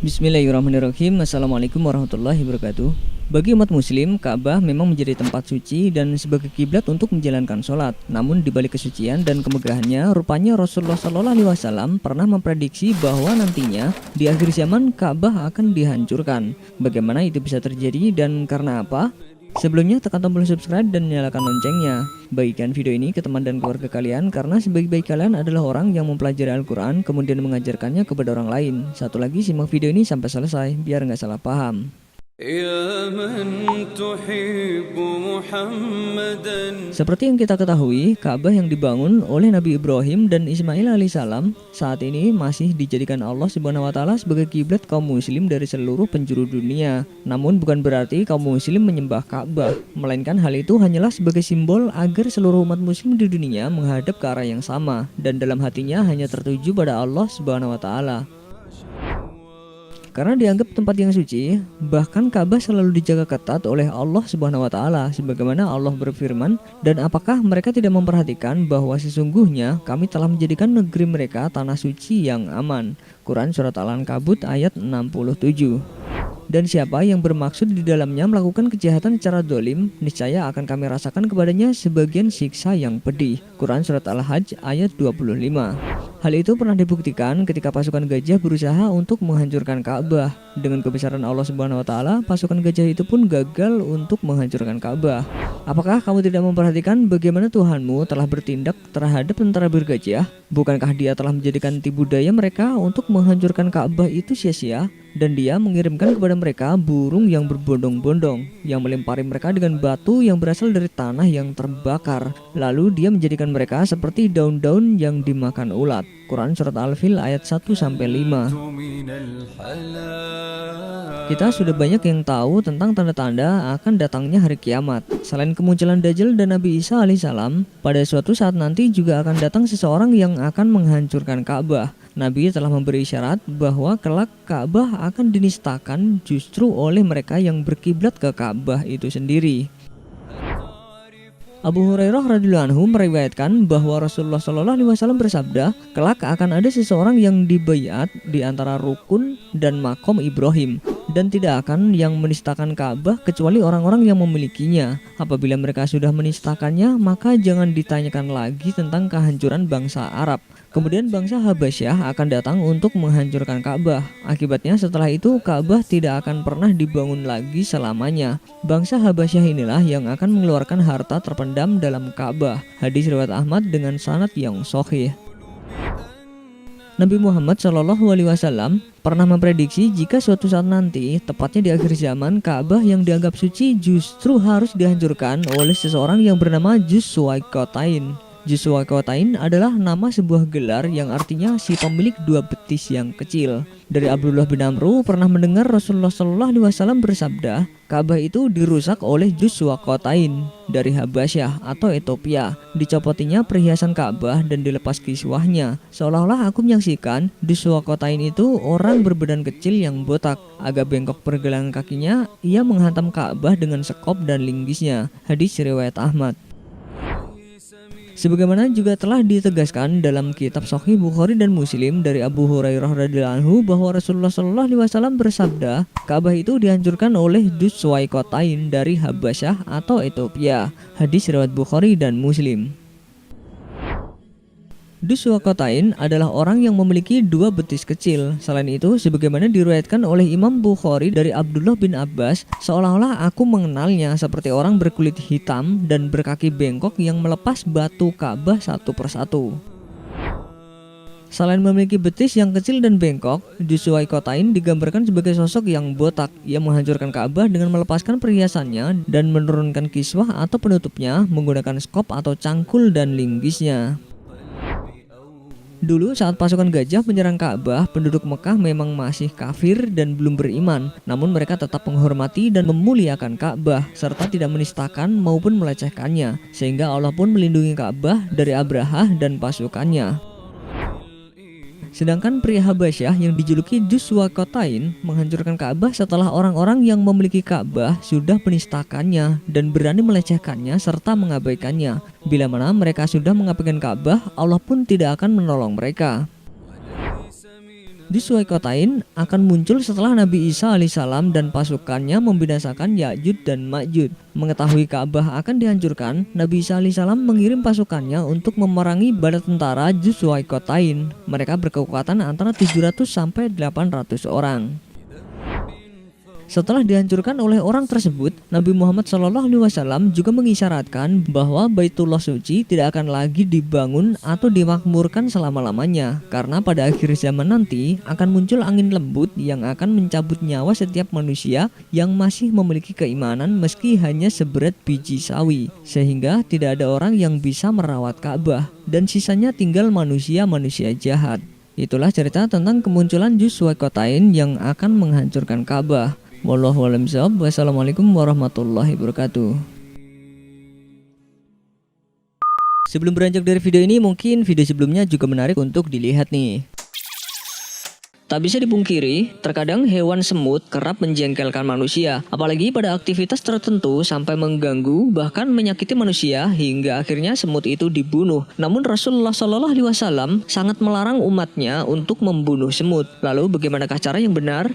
Bismillahirrahmanirrahim. Assalamualaikum warahmatullahi wabarakatuh. Bagi umat muslim, Ka'bah memang menjadi tempat suci dan sebagai kiblat untuk menjalankan sholat. Namun di balik kesucian dan kemegahannya, rupanya Rasulullah SAW pernah memprediksi bahwa nantinya di akhir zaman Ka'bah akan dihancurkan. Bagaimana itu bisa terjadi dan karena apa? Sebelumnya tekan tombol subscribe dan nyalakan loncengnya. Bagikan video ini ke teman dan keluarga kalian karena sebaik-baik kalian adalah orang yang mempelajari Al-Quran kemudian mengajarkannya kepada orang lain. Satu lagi, simak video ini sampai selesai biar nggak salah paham. Seperti yang kita ketahui, Ka'bah yang dibangun oleh Nabi Ibrahim dan Ismail alaihissalam saat ini masih dijadikan Allah Subhanahu wa taala sebagai kiblat kaum muslim dari seluruh penjuru dunia. Namun bukan berarti kaum muslim menyembah Ka'bah, melainkan hal itu hanyalah sebagai simbol agar seluruh umat muslim di dunia menghadap ke arah yang sama dan dalam hatinya hanya tertuju pada Allah Subhanahu wa taala. Karena dianggap tempat yang suci, bahkan Ka'bah selalu dijaga ketat oleh Allah Subhanahu wa taala sebagaimana Allah berfirman, "Dan apakah mereka tidak memperhatikan bahwa sesungguhnya kami telah menjadikan negeri mereka tanah suci yang aman." Quran surat Al-Ankabut ayat 67. Dan siapa yang bermaksud di dalamnya melakukan kejahatan secara dolim, niscaya akan kami rasakan kepadanya sebagian siksa yang pedih. Quran surat Al-Hajj ayat 25. Hal itu pernah dibuktikan ketika pasukan gajah berusaha untuk menghancurkan Ka'bah. Dengan kebesaran Allah Subhanahu wa taala, pasukan gajah itu pun gagal untuk menghancurkan Ka'bah. Apakah kamu tidak memperhatikan bagaimana Tuhanmu telah bertindak terhadap tentara bergajah? Bukankah Dia telah menjadikan tipu daya mereka untuk menghancurkan Ka'bah itu sia-sia? Dan Dia mengirimkan kepada mereka burung yang berbondong-bondong yang melempari mereka dengan batu yang berasal dari tanah yang terbakar. Lalu Dia menjadikan mereka seperti daun-daun yang dimakan ulat. Quran surat Al-Fil ayat 1-5. Kita sudah banyak yang tahu tentang tanda-tanda akan datangnya hari kiamat. Selain kemunculan Dajjal dan Nabi Isa alaihissalam, pada suatu saat nanti juga akan datang seseorang yang akan menghancurkan Ka'bah. Nabi telah memberi isyarat bahwa kelak Ka'bah akan dinistakan justru oleh mereka yang berkiblat ke Ka'bah itu sendiri. Abu Hurairah radhiyallahu anhu meriwayatkan bahwa Rasulullah SAW bersabda, kelak akan ada seseorang yang dibaiat di antara rukun dan makom Ibrahim, dan tidak akan yang menistakan Ka'bah kecuali orang-orang yang memilikinya. Apabila mereka sudah menistakannya, maka jangan ditanyakan lagi tentang kehancuran bangsa Arab. Kemudian bangsa Habasyah akan datang untuk menghancurkan Ka'bah. Akibatnya setelah itu Ka'bah tidak akan pernah dibangun lagi selamanya. Bangsa Habasyah inilah yang akan mengeluarkan harta terpendam dalam Ka'bah. Hadis riwayat Ahmad dengan sanad yang sahih. Nabi Muhammad SAW pernah memprediksi jika suatu saat nanti, tepatnya di akhir zaman, Ka'bah yang dianggap suci justru harus dihancurkan oleh seseorang yang bernama Dzulqarnain. Dzulqarnain adalah nama sebuah gelar yang artinya si pemilik dua betis yang kecil. Dari Abdullah bin Amru pernah mendengar Rasulullah SAW bersabda, Ka'bah itu dirusak oleh Dzulqarnain dari Habasyah atau Ethiopia. Dicopotinya perhiasan Ka'bah dan dilepas kiswahnya. Seolah-olah aku menyaksikan Dzulqarnain itu orang berbadan kecil yang botak. Agak bengkok pergelangan kakinya, ia menghantam Ka'bah dengan sekop dan linggisnya. Hadis riwayat Ahmad. Sebagaimana juga telah ditegaskan dalam kitab Sahih Bukhari dan Muslim dari Abu Hurairah radhiyallahu anhu bahwa Rasulullah SAW bersabda, Ka'bah itu dihancurkan oleh Dzulqarnain dari Habasyah atau Ethiopia. Hadis riwayat Bukhari dan Muslim. Dzulqarnain adalah orang yang memiliki dua betis kecil. Selain itu, sebagaimana diriwayatkan oleh Imam Bukhari dari Abdullah bin Abbas, seolah-olah aku mengenalnya seperti orang berkulit hitam dan berkaki bengkok yang melepas batu Ka'bah satu persatu. Selain memiliki betis yang kecil dan bengkok, Dzulqarnain digambarkan sebagai sosok yang botak. Ia menghancurkan Ka'bah dengan melepaskan perhiasannya dan menurunkan kiswah atau penutupnya menggunakan skop atau cangkul dan linggisnya. Dulu saat pasukan gajah menyerang Ka'bah, penduduk Mekah memang masih kafir dan belum beriman. Namun mereka tetap menghormati dan memuliakan Ka'bah serta tidak menistakan maupun melecehkannya. Sehingga Allah pun melindungi Ka'bah dari Abrahah dan pasukannya. Sedangkan pria Habasyah yang dijuluki Dzulqarnain menghancurkan Ka'bah setelah orang-orang yang memiliki Ka'bah sudah menistakannya dan berani melecehkannya serta mengabaikannya. Bila mana mereka sudah mengabaikan Ka'bah, Allah pun tidak akan menolong mereka. Dzulqarnain akan muncul setelah Nabi Isa alaihissalam dan pasukannya membinasakan Ya'juj dan Ma'juj. Mengetahui Ka'bah akan dihancurkan, Nabi Isa alaihissalam mengirim pasukannya untuk memerangi bala tentara Dzulqarnain. Mereka berkekuatan antara 700 sampai 800 orang. Setelah dihancurkan oleh orang tersebut, Nabi Muhammad SAW juga mengisyaratkan bahwa Baitullah Suci tidak akan lagi dibangun atau dimakmurkan selama-lamanya, karena pada akhir zaman nanti akan muncul angin lembut yang akan mencabut nyawa setiap manusia yang masih memiliki keimanan meski hanya seberat biji sawi, sehingga tidak ada orang yang bisa merawat Ka'bah dan sisanya tinggal manusia-manusia jahat. Itulah cerita tentang kemunculan Dzulqarnain yang akan menghancurkan Ka'bah. Wallahu a'lam bishawab. Wassalamualaikum warahmatullahi wabarakatuh. Sebelum beranjak dari video ini, mungkin video sebelumnya juga menarik untuk dilihat nih. Tak bisa dipungkiri, terkadang hewan semut kerap menjengkelkan manusia, apalagi pada aktivitas tertentu sampai mengganggu bahkan menyakiti manusia hingga akhirnya semut itu dibunuh. Namun Rasulullah SAW sangat melarang umatnya untuk membunuh semut. Lalu bagaimanakah cara yang benar?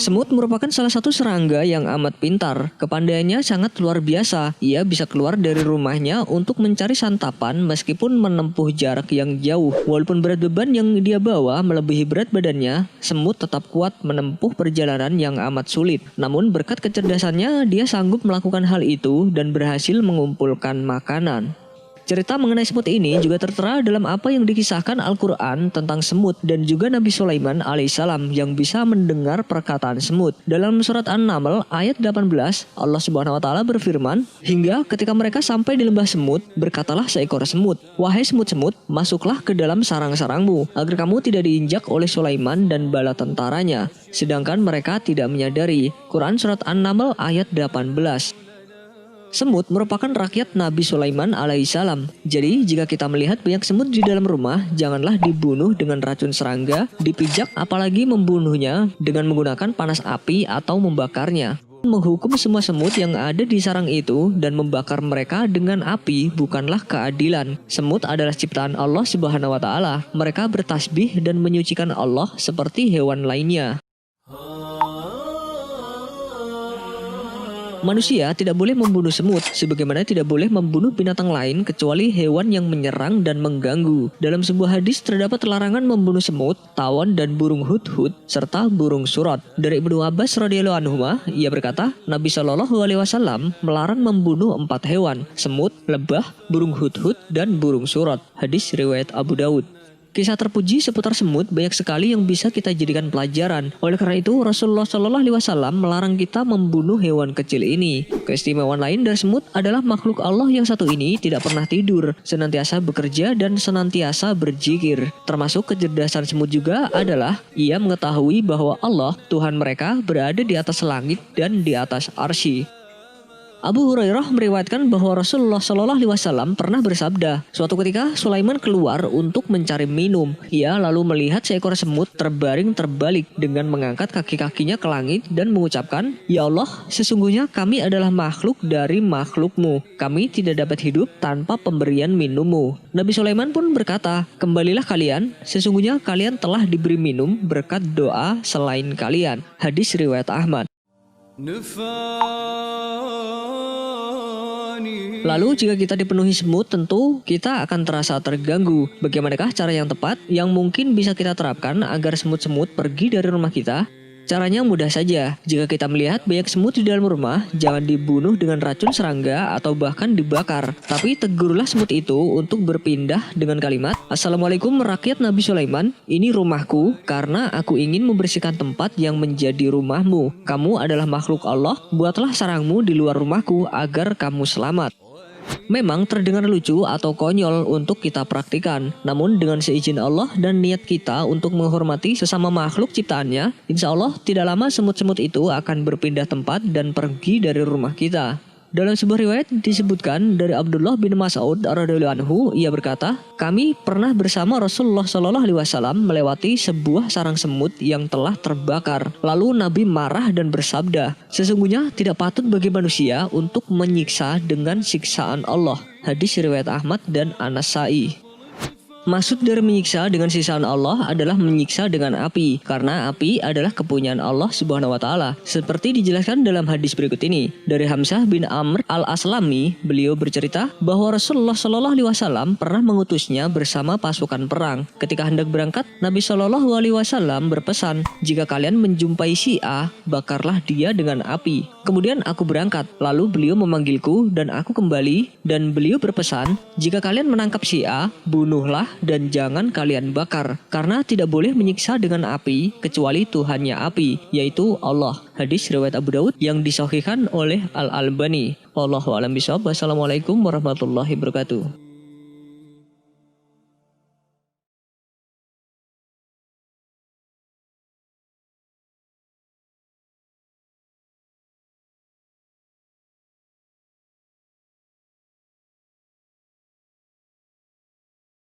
Semut merupakan salah satu serangga yang amat pintar. Kepandaiannya sangat luar biasa. Ia bisa keluar dari rumahnya untuk mencari santapan meskipun menempuh jarak yang jauh. Walaupun berat beban yang dia bawa melebihi berat badannya, semut tetap kuat menempuh perjalanan yang amat sulit. Namun berkat kecerdasannya, dia sanggup melakukan hal itu dan berhasil mengumpulkan makanan. Cerita mengenai semut ini juga tertera dalam apa yang dikisahkan Al-Quran tentang semut dan juga Nabi Sulaiman alaihissalam yang bisa mendengar perkataan semut. Dalam surat An-Naml ayat 18, Allah Subhanahu wa taala berfirman, "Hingga ketika mereka sampai di lembah semut, berkatalah seekor semut, 'Wahai semut-semut, masuklah ke dalam sarang-sarangmu, agar kamu tidak diinjak oleh Sulaiman dan bala tentaranya.' Sedangkan mereka tidak menyadari." Quran surat An-Naml ayat 18. Semut merupakan rakyat Nabi Sulaiman alaihissalam. Jadi jika kita melihat banyak semut di dalam rumah, janganlah dibunuh dengan racun serangga, dipijak apalagi membunuhnya dengan menggunakan panas api atau membakarnya. Menghukum semua semut yang ada di sarang itu dan membakar mereka dengan api bukanlah keadilan. Semut adalah ciptaan Allah Subhanahu wa taala. Mereka bertasbih dan menyucikan Allah seperti hewan lainnya. Manusia tidak boleh membunuh semut, sebagaimana tidak boleh membunuh binatang lain kecuali hewan yang menyerang dan mengganggu. Dalam sebuah hadis terdapat larangan membunuh semut, tawon dan burung hudhud serta burung surat. Dari Ibnu Abbas radhiyallahu anhu, ia berkata, Nabi SAW melarang membunuh 4 hewan: semut, lebah, burung hudhud, dan burung surat. Hadis riwayat Abu Daud. Kisah terpuji seputar semut banyak sekali yang bisa kita jadikan pelajaran. Oleh karena itu, Rasulullah SAW melarang kita membunuh hewan kecil ini. Keistimewaan lain dari semut adalah makhluk Allah yang satu ini tidak pernah tidur, senantiasa bekerja dan senantiasa berzikir. Termasuk kecerdasan semut juga adalah ia mengetahui bahwa Allah, Tuhan mereka, berada di atas langit dan di atas arsy. Abu Hurairah meriwayatkan bahwa Rasulullah SAW pernah bersabda, suatu ketika Sulaiman keluar untuk mencari minum. Ia lalu melihat seekor semut terbaring terbalik dengan mengangkat kaki-kakinya ke langit dan mengucapkan, "Ya Allah, sesungguhnya kami adalah makhluk dari makhlukmu. Kami tidak dapat hidup tanpa pemberian minummu." Nabi Sulaiman pun berkata, "Kembalilah kalian, sesungguhnya kalian telah diberi minum berkat doa selain kalian." Hadis riwayat Ahmad. Lalu jika kita dipenuhi semut, tentu kita akan terasa terganggu. Bagaimanakah cara yang tepat yang mungkin bisa kita terapkan agar semut-semut pergi dari rumah kita? Caranya mudah saja. Jika kita melihat banyak semut di dalam rumah, jangan dibunuh dengan racun serangga atau bahkan dibakar. Tapi tegurlah semut itu untuk berpindah dengan kalimat, "Assalamualaikum rakyat Nabi Sulaiman, ini rumahku karena aku ingin membersihkan tempat yang menjadi rumahmu. Kamu adalah makhluk Allah, buatlah sarangmu di luar rumahku agar kamu selamat." Memang terdengar lucu atau konyol untuk kita praktikan, namun dengan seizin Allah dan niat kita untuk menghormati sesama makhluk ciptaannya, insya Allah tidak lama semut-semut itu akan berpindah tempat dan pergi dari rumah kita. Dalam sebuah riwayat disebutkan dari Abdullah bin Mas'ud radhiyallahu anhu, ia berkata, kami pernah bersama Rasulullah Shallallahu Alaihi Wasallam melewati sebuah sarang semut yang telah terbakar. Lalu Nabi marah dan bersabda, sesungguhnya tidak patut bagi manusia untuk menyiksa dengan siksaan Allah. Hadis riwayat Ahmad dan An-Nasa'i. Maksud dari menyiksa dengan siksaan Allah adalah menyiksa dengan api, karena api adalah kepunyaan Allah Subhanahu wa taala. Seperti dijelaskan dalam hadis berikut ini. Dari Hamzah bin Amr Al-Aslami, beliau bercerita bahwa Rasulullah Shallallahu alaihi wasallam pernah mengutusnya bersama pasukan perang. Ketika hendak berangkat, Nabi Shallallahu alaihi wasallam berpesan, "Jika kalian menjumpai si A, bakarlah dia dengan api." Kemudian aku berangkat, lalu beliau memanggilku dan aku kembali, dan beliau berpesan, "Jika kalian menangkap si A, bunuhlah dan jangan kalian bakar, karena tidak boleh menyiksa dengan api kecuali Tuhannya api, yaitu Allah." Hadis riwayat Abu Daud yang disahihkan oleh Al-Albani. Wallahu a'lam bishawab. Wassalamualaikum warahmatullahi wabarakatuh.